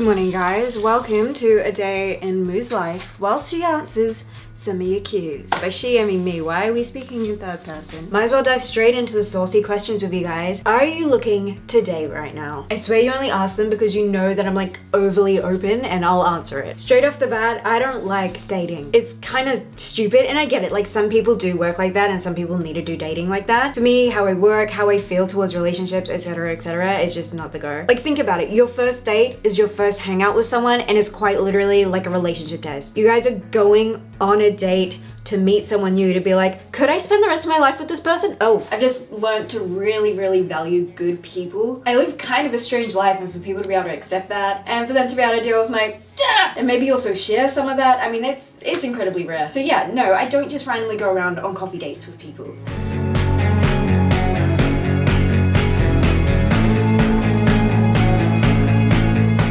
morning, guys. Welcome to a day in Moo's life while she answers some of your cues. By she, I mean me. Why are we speaking in third person? Might as well dive straight into the saucy questions with you guys. Are you looking to date right now? I swear you only ask them because you know that I'm like overly open and I'll answer it. Straight off the bat, I don't like dating. It's kind of stupid and I get it. Like some people do work like that and some people need to do dating like that. For me, how I work, how I feel towards relationships, etc., is just not the go. Like think about it. Your first date is your first hangout with someone and it's quite literally like a relationship test. You guys are going on a date to meet someone new, to be like, could I spend the rest of my life with this person? Oh, I've just learned to really value good people. I live kind of a strange life, and for people to be able to accept that and for them to be able to deal with my and maybe also share some of that, I mean, it's incredibly rare. So yeah, no, I don't just randomly go around on coffee dates with people.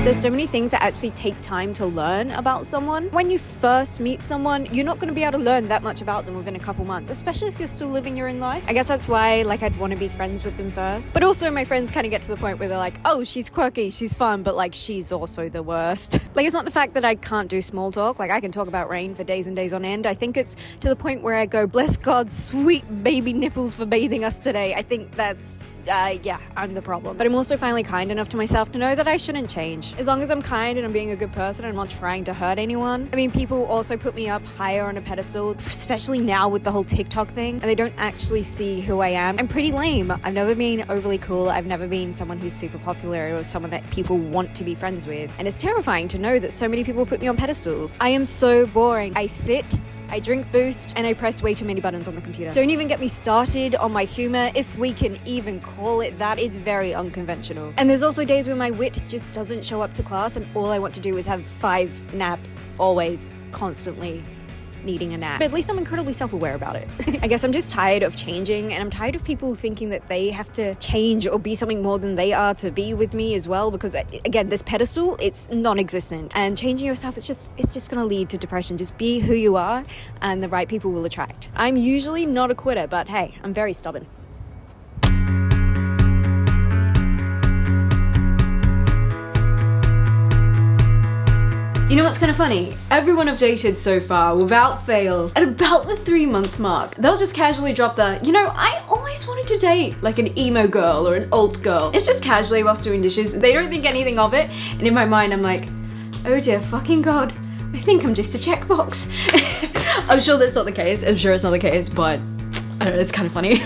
There's so many things that actually take time to learn about someone. When you first meet someone, you're not going to be able to learn that much about them within a couple months, especially if you're still living your own life. I guess that's why I'd want to be friends with them first. But also my friends kind of get to the point where they're like, oh, she's quirky, she's fun, but she's also the worst. It's not the fact that I can't do small talk. I can talk about rain for days and days on end. I think it's to the point where I go, bless God's sweet baby nipples for bathing us today. I think that's yeah, I'm the problem. But I'm also finally kind enough to myself to know that I shouldn't change. As long as I'm kind and I'm being a good person and I'm not trying to hurt anyone. I mean, people also put me up higher on a pedestal, especially now with the whole TikTok thing, and they don't actually see who I am. I'm pretty lame. I've never been overly cool. I've never been someone who's super popular or someone that people want to be friends with. And it's terrifying to know that so many people put me on pedestals. I am so boring. I sit, I drink Boost, and I press way too many buttons on the computer. Don't even get me started on my humor, if we can even call it that. It's very unconventional. And there's also days where my wit just doesn't show up to class and all I want to do is have 5 naps, always, constantly needing a nap. But at least I'm incredibly self-aware about it. I guess I'm just tired of changing, and I'm tired of people thinking that they have to change or be something more than they are to be with me as well, because again, this pedestal, it's non-existent, and changing yourself, it's just gonna lead to depression. Just be who you are and the right people will attract. I'm usually not a quitter, but hey, I'm very stubborn. You know what's kind of funny? Everyone I've dated so far, without fail, at about the 3-month mark, they'll just casually drop the, I always wanted to date an emo girl or an alt girl. It's just casually whilst doing dishes. They don't think anything of it. And in my mind, I'm like, oh dear fucking God, I think I'm just a checkbox. I'm sure that's not the case. I'm sure it's not the case, but I don't know, it's kind of funny.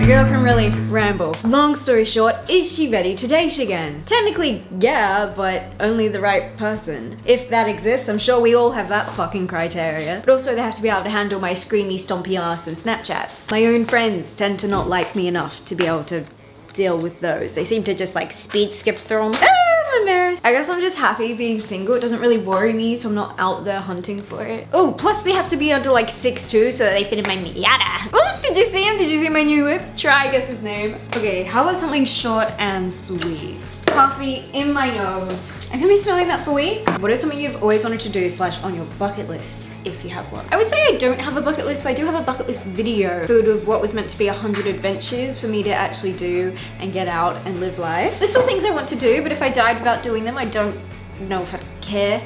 Girl can really ramble. Long story short, is she ready to date again? Technically, yeah, but only the right person. If that exists, I'm sure we all have that fucking criteria. But also they have to be able to handle my screamy, stompy ass and Snapchats. My own friends tend to not like me enough to be able to deal with those. They seem to just speed skip through them. I'm embarrassed. I guess I'm just happy being single. It doesn't really worry me, so I'm not out there hunting for it. Oh, plus they have to be under 6'2" so that they fit in my Miata. Oh, did you see him? Did you see my new whip? Try guess his name. Okay, how about something short and sweet? Coffee in my nose. I'm gonna be smelling that for weeks. What is something you've always wanted to do / on your bucket list? If you have one. I would say I don't have a bucket list, but I do have a bucket list video filled with what was meant to be 100 adventures for me to actually do and get out and live life. There's still things I want to do, but if I died without doing them, I don't know if I'd care.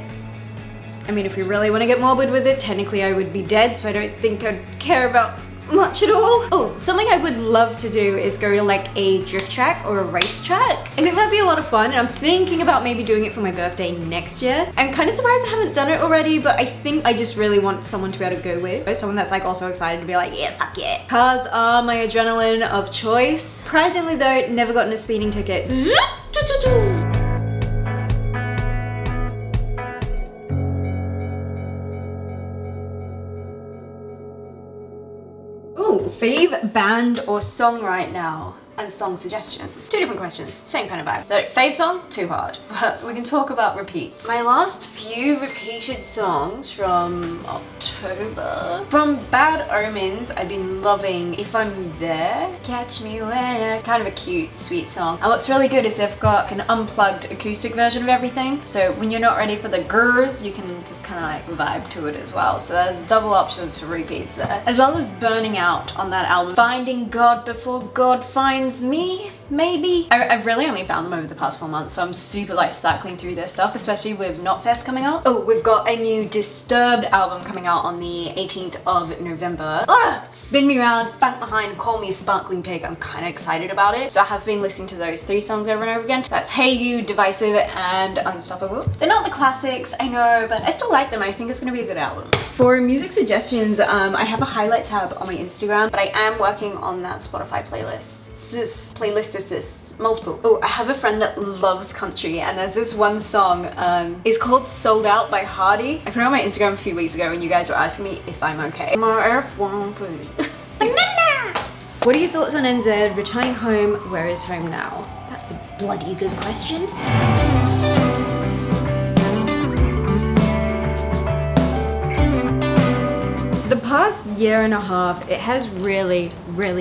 I mean, if we really want to get morbid with it, technically I would be dead, so I don't think I'd care about much at all. Oh, something I would love to do is go to a drift track or a race track. I think that'd be a lot of fun, and I'm thinking about maybe doing it for my birthday next year. I'm kind of surprised I haven't done it already, but I think I just really want someone to be able to go with. Someone that's also excited to be yeah, fuck yeah. Cars are my adrenaline of choice. Surprisingly though, never gotten a speeding ticket. Ooh, fave band or song right now? and song suggestions. Two different questions, same kind of vibe. So fave song, too hard, but we can talk about repeats. My last few repeated songs from October. From Bad Omens, I've been loving If I'm There, Catch Me When I... Kind of a cute, sweet song. And what's really good is they've got an unplugged acoustic version of everything. So when you're not ready for the grrrs, you can just kind of like vibe to it as well. So there's double options for repeats there. As well as Burning Out on that album. Finding God Before God Finds Me, maybe? I've really only found them over the past 4 months, so I'm super like cycling through their stuff, especially with Knotfest coming out. Oh, we've got a new Disturbed album coming out on the 18th of November. Spin me around, spank behind, call me a sparkling pig. I'm kind of excited about it. So I have been listening to those 3 songs over and over again. That's Hey You, Divisive, and Unstoppable. They're not the classics, I know, but I still like them. I think it's gonna be a good album. For music suggestions, I have a highlight tab on my Instagram, but I am working on that Spotify playlist. Multiple. Oh, I have a friend that loves country, and there's this one song, it's called Sold Out by Hardy. I put it on my Instagram a few weeks ago and you guys were asking me if I'm okay. My F1 food. What are your thoughts on NZ returning home? Where is home now? That's a bloody good question. The past year and a half, it has really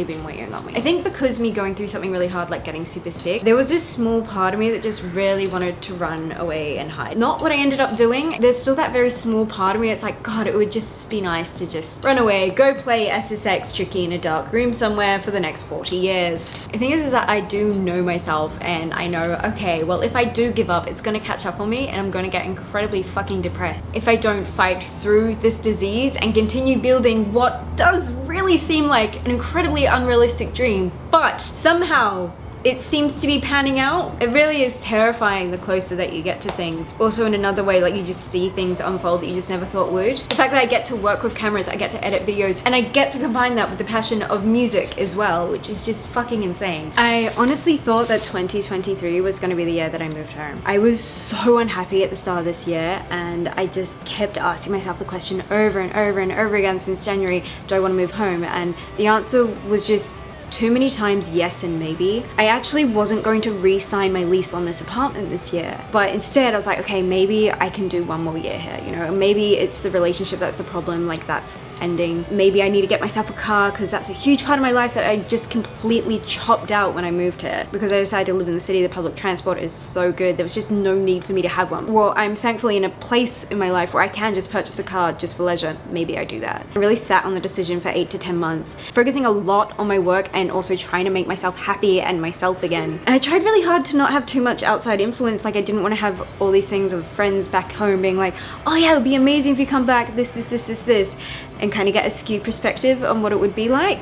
been weighing on me. I think because me going through something really hard, like getting super sick, there was this small part of me that just really wanted to run away and hide. Not what I ended up doing. There's still that very small part of me. It's like, God, it would just be nice to just run away, go play SSX Tricky in a dark room somewhere for the next 40 years. The thing is that I do know myself, and I know, okay, well, if I do give up, it's gonna catch up on me and I'm gonna get incredibly fucking depressed if I don't fight through this disease and continue building what does really seem like an incredibly unrealistic dream, but somehow it seems to be panning out. It really is terrifying the closer that you get to things. Also in another way, like you just see things unfold that you just never thought would. The fact that I get to work with cameras, I get to edit videos, and I get to combine that with the passion of music as well, which is just fucking insane. I honestly thought that 2023 was gonna be the year that I moved home. I was so unhappy at the start of this year, and I just kept asking myself the question over and over and over again since January, do I wanna move home? And the answer was just too many times yes and maybe. I actually wasn't going to re-sign my lease on this apartment this year, but instead I was like, okay, maybe I can do one more year here, you know, maybe it's the relationship that's the problem, like that's ending. Maybe I need to get myself a car because that's a huge part of my life that I just completely chopped out when I moved here. Because I decided to live in the city, the public transport is so good, there was just no need for me to have one. Well, I'm thankfully in a place in my life where I can just purchase a car just for leisure. Maybe I do that. I really sat on the decision for 8 to 10 months, focusing a lot on my work and also trying to make myself happy and myself again. And I tried really hard to not have too much outside influence. Like I didn't want to have all these things of friends back home being like, oh yeah, it would be amazing if you come back, this, and kind of get a skewed perspective on what it would be like.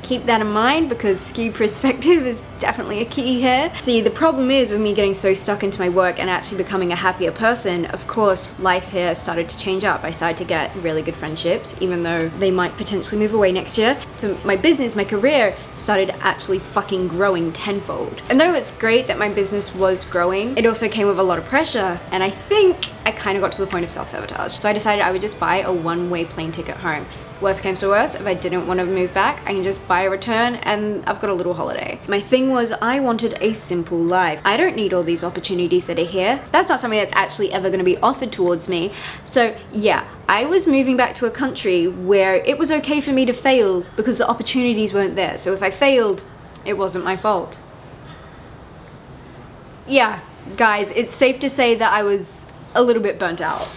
Keep that in mind because skewed perspective is definitely a key here. See, the problem is with me getting so stuck into my work and actually becoming a happier person, of course, life here started to change up. I started to get really good friendships, even though they might potentially move away next year. So my business, my career started actually fucking growing tenfold. And though it's great that my business was growing, it also came with a lot of pressure. And I think I kind of got to the point of self-sabotage. So I decided I would just buy a one-way plane ticket home. Worst came to worst, if I didn't want to move back, I can just buy a return and I've got a little holiday. My thing was I wanted a simple life. I don't need all these opportunities that are here. That's not something that's actually ever going to be offered towards me. So yeah, I was moving back to a country where it was okay for me to fail because the opportunities weren't there. So if I failed, it wasn't my fault. Yeah, guys, it's safe to say that I was a little bit burnt out.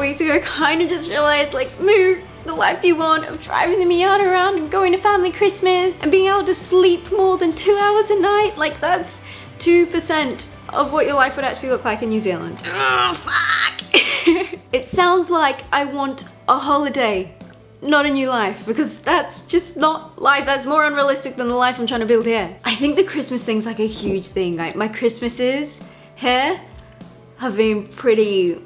Weeks ago, kind of just realized, like, move the life you want of driving the Miata around and going to family Christmas and being able to sleep more than 2 hours a night. Like, that's 2% of what your life would actually look like in New Zealand. Oh, fuck. It sounds like I want a holiday, not a new life, because that's just not life. That's more unrealistic than the life I'm trying to build here. I think the Christmas thing's like a huge thing. Like, my Christmases here have been pretty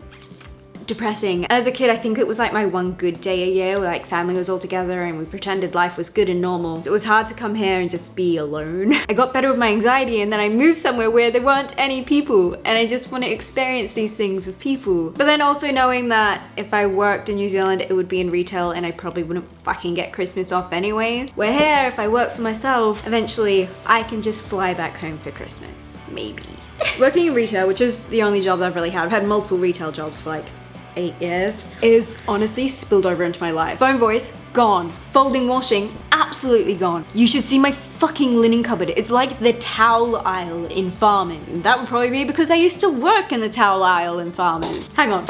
depressing. As a kid, I think it was like my one good day a year where like family was all together and we pretended life was good and normal. It was hard to come here and just be alone. I got better with my anxiety and then I moved somewhere where there weren't any people and I just want to experience these things with people. But then also knowing that if I worked in New Zealand, it would be in retail and I probably wouldn't fucking get Christmas off anyways. Where here, if I work for myself, eventually I can just fly back home for Christmas. Maybe. Working in retail, which is the only job that I've really had, I've had multiple retail jobs for like 8 years, is honestly spilled over into my life. Phone voice, gone. Folding washing, absolutely gone. You should see my fucking linen cupboard. It's like the towel aisle in Farming. That would probably be because I used to work in the towel aisle in Farming. Hang on.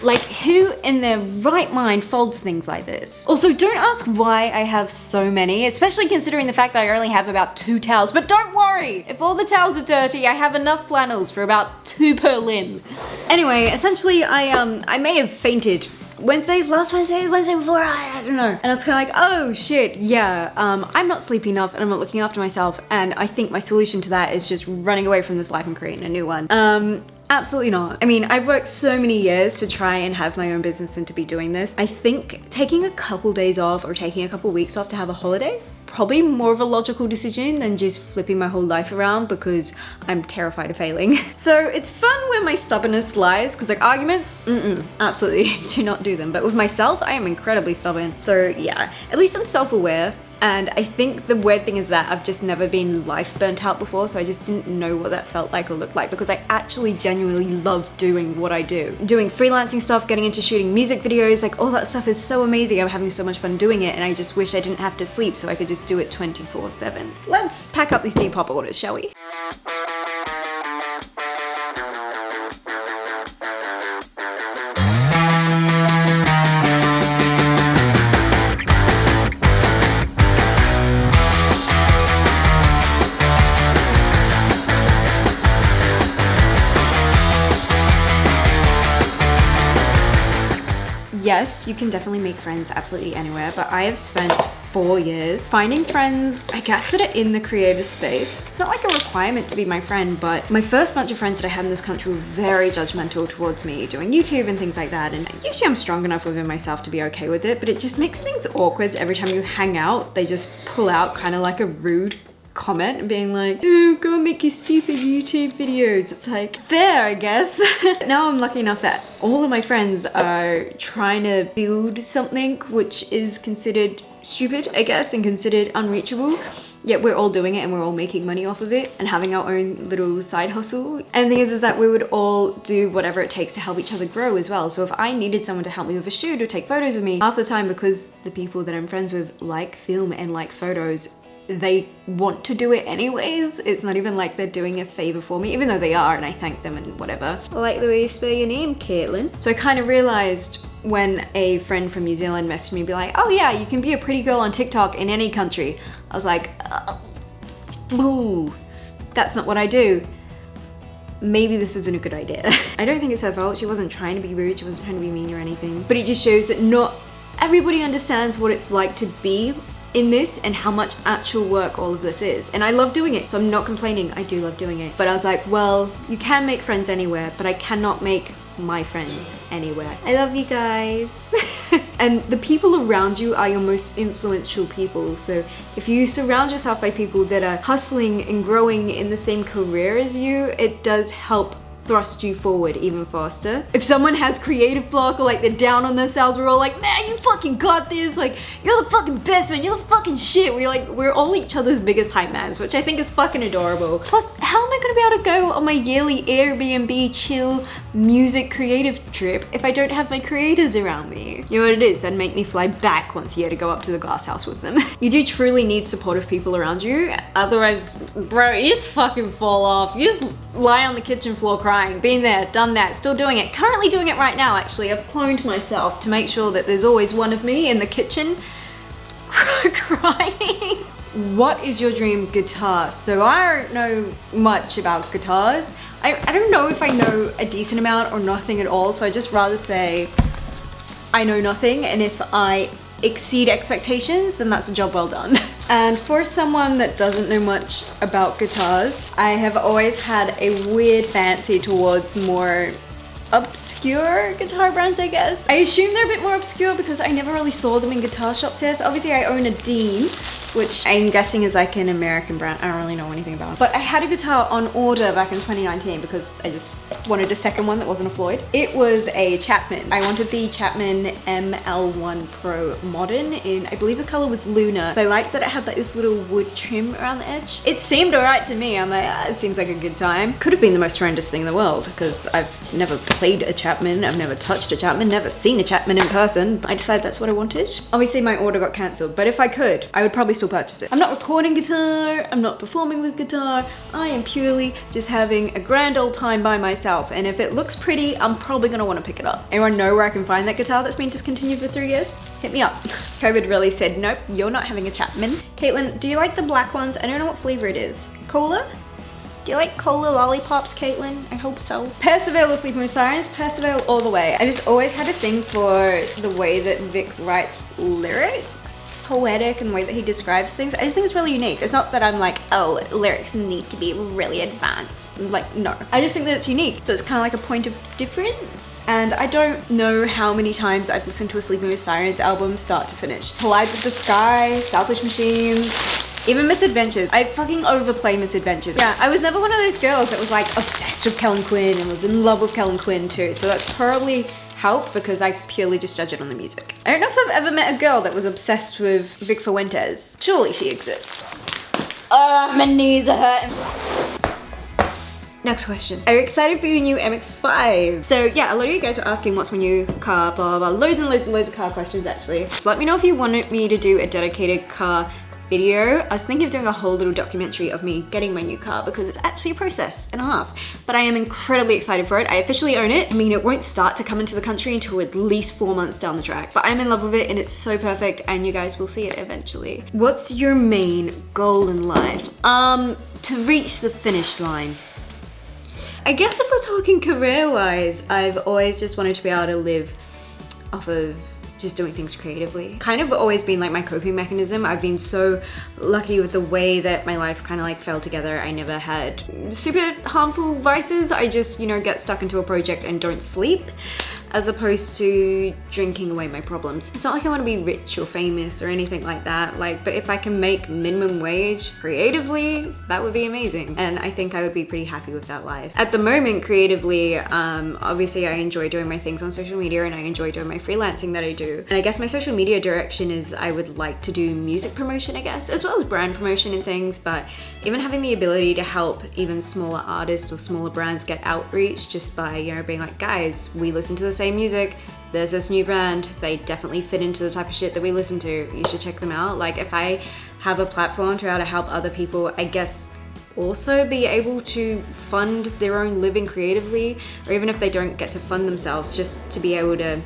Like, who in their right mind folds things like this? Also, don't ask why I have so many, especially considering the fact that I only have about 2 towels, but don't worry! If all the towels are dirty, I have enough flannels for about 2 per limb. Anyway, essentially, I may have fainted last Wednesday before, I don't know. And it's kind of like, oh shit, yeah, I'm not sleeping enough and I'm not looking after myself. And I think my solution to that is just running away from this life and creating a new one. Absolutely not. I mean, I've worked so many years to try and have my own business and to be doing this. I think taking a couple days off or taking a couple weeks off to have a holiday, probably more of a logical decision than just flipping my whole life around because I'm terrified of failing. So it's fun where my stubbornness lies, because like arguments, absolutely do not do them. But with myself, I am incredibly stubborn. So yeah, at least I'm self-aware. And I think the weird thing is that I've just never been life burnt out before, so I just didn't know what that felt like or looked like, because I actually genuinely love doing what I do. Doing freelancing stuff, getting into shooting music videos, like all that stuff is so amazing. I'm having so much fun doing it, and I just wish I didn't have to sleep so I could just do it 24/7. Let's pack up these Depop orders, shall we? Yes, you can definitely make friends absolutely anywhere, but I have spent 4 years finding friends, I guess, that are in the creative space. It's not like a requirement to be my friend, but my first bunch of friends that I had in this country were very judgmental towards me doing YouTube and things like that, and usually I'm strong enough within myself to be okay with it, but it just makes things awkward every time you hang out. They just pull out kind of like a rude comment and being like, oh, go make your stupid YouTube videos. It's like, fair, I guess. Now I'm lucky enough that all of my friends are trying to build something which is considered stupid, I guess, and considered unreachable. Yet we're all doing it and we're all making money off of it and having our own little side hustle. And the thing is that we would all do whatever it takes to help each other grow as well. So if I needed someone to help me with a shoot or take photos with me, half the time, because the people that I'm friends with like film and like photos, they want to do it anyways. It's not even like they're doing a favor for me, even though they are, and I thank them and whatever. I like the way you spell your name, Caitlin. So I kind of realized when a friend from New Zealand messaged me and be like, oh yeah, you can be a pretty girl on TikTok in any country. I was like, ooh, that's not what I do. Maybe this isn't a good idea. I don't think it's her fault. She wasn't trying to be rude. She wasn't trying to be mean or anything. But it just shows that not everybody understands what it's like to be in this and how much actual work all of this is. And I love doing it, so I'm not complaining. I do love doing it. But I was like, well, you can make friends anywhere, but I cannot make my friends anywhere. I love you guys. And the people around you are your most influential people. So if you surround yourself by people that are hustling and growing in the same career as you, it does help thrust you forward even faster. If someone has creative block or like they're down on themselves, we're all like, man, you fucking got this, like you're the fucking best, man, you're the fucking shit. We're all each other's biggest hype mans, which I think is fucking adorable. Plus, how am I gonna be able to go on my yearly Airbnb chill music creative trip if I don't have my creators around me? You know what it is? That'd make me fly back once a year to go up to the glass house with them. You do truly need supportive people around you, otherwise, bro, you just fucking fall off. You just lie on the kitchen floor crying. Been there, done that, still doing it. Currently doing it right now, actually. I've cloned myself to make sure that there's always one of me in the kitchen crying. What is your dream guitar? So I don't know much about guitars. I don't know if I know a decent amount or nothing at all, so I just rather say I know nothing, and if I exceed expectations, then that's a job well done. And for someone that doesn't know much about guitars, I have always had a weird fancy towards more obscure guitar brands, I guess. I assume they're a bit more obscure because I never really saw them in guitar shops here. So obviously I own a Dean, which I'm guessing is like an American brand. I don't really know anything about it. But I had a guitar on order back in 2019 because I just wanted a second one that wasn't a Floyd. It was a Chapman. I wanted the Chapman ML1 Pro Modern in, I believe the color was Luna. So I liked that it had like this little wood trim around the edge. It seemed alright to me. I'm like, it seems like a good time. Could have been the most horrendous thing in the world because I've never played a Chapman. I've never touched a Chapman, never seen a Chapman in person. I decided that's what I wanted. Obviously my order got cancelled, but if I could, I would probably still purchase it. I'm not recording guitar, I'm not performing with guitar, I am purely just having a grand old time by myself, and if it looks pretty, I'm probably gonna want to pick it up. Anyone know where I can find that guitar that's been discontinued for 3 years? Hit me up. COVID really said, nope, you're not having a Chapman. Caitlin, do you like the black ones? I don't know what flavor it is. Cola? Do you like cola lollipops, Caitlin? I hope so. Perseverance or Sleeping with Sirens? Perseverance all the way. I just always had a thing for the way that Vic writes lyrics. Poetic and the way that he describes things. I just think it's really unique. It's not that I'm like, oh, lyrics need to be really advanced. Like, no. I just think that it's unique. So it's kind of like a point of difference. And I don't know how many times I've listened to a Sleeping with Sirens album start to finish. Collide with the Sky, Selfish Machines, even Misadventures. I fucking overplay Misadventures. Yeah, I was never one of those girls that was like obsessed with Kellen Quinn and was in love with Kellen Quinn too. So that's probably help because I purely just judge it on the music. I don't know if I've ever met a girl that was obsessed with Vic Fuentes. Surely she exists. My knees are hurting. Next question. Are you excited for your new MX-5? So yeah, a lot of you guys are asking what's my new car, blah, blah, blah. Loads and loads and loads of car questions actually. So let me know if you wanted me to do a dedicated car video. I was thinking of doing a whole little documentary of me getting my new car because it's actually a process and a half. But I am incredibly excited for it. I officially own it. I mean, it won't start to come into the country until at least 4 months down the track. But I'm in love with it and it's so perfect and you guys will see it eventually. What's your main goal in life? To reach the finish line. I guess if we're talking career-wise, I've always just wanted to be able to live off of just doing things creatively. Kind of always been like my coping mechanism. I've been so lucky with the way that my life kind of like fell together. I never had super harmful vices. I just, you know, get stuck into a project and don't sleep, as opposed to drinking away my problems. It's not like I want to be rich or famous or anything like that, like, but if I can make minimum wage creatively, that would be amazing. And I think I would be pretty happy with that life. At the moment, creatively, obviously I enjoy doing my things on social media and I enjoy doing my freelancing that I do. And I guess my social media direction is I would like to do music promotion, I guess, as well as brand promotion and things, but even having the ability to help even smaller artists or smaller brands get outreach just by, you know, being like, guys, we listen to the same music, there's this new brand, they definitely fit into the type of shit that we listen to, you should check them out. Like, if I have a platform to be able to help other people, I guess also be able to fund their own living creatively, or even if they don't get to fund themselves, just to be able to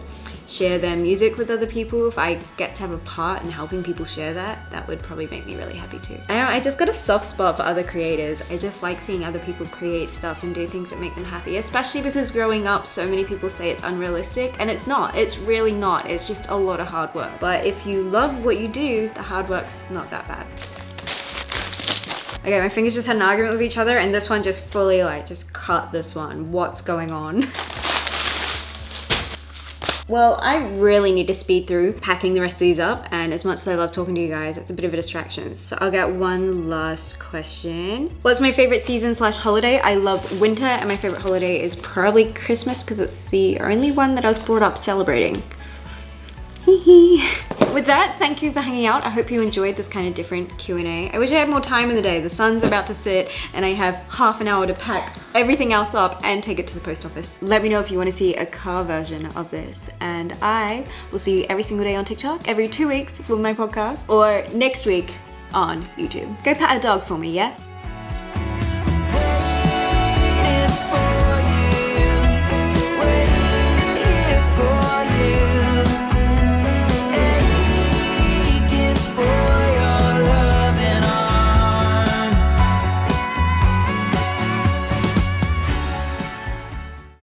share their music with other people. If I get to have a part in helping people share that, that would probably make me really happy too. I don't know, I just got a soft spot for other creators. I just like seeing other people create stuff and do things that make them happy, especially because growing up, so many people say it's unrealistic, and it's not. It's really not. It's just a lot of hard work. But if you love what you do, the hard work's not that bad. Okay, my fingers just had an argument with each other, and this one just fully like, just cut this one. What's going on? Well, I really need to speed through packing the rest of these up, and as much as I love talking to you guys, it's a bit of a distraction. So I'll get one last question. What's my favorite season / holiday? I love winter, and my favorite holiday is probably Christmas because it's the only one that I was brought up celebrating. With that, thank you for hanging out. I hope you enjoyed this kind of different Q&A. I wish I had more time in the day. The sun's about to set and I have half an hour to pack everything else up and take it to the post office. Let me know if you want to see a car version of this, and I will see you every single day on TikTok, every 2 weeks with my podcast, or next week on YouTube. Go pet a dog for me, yeah?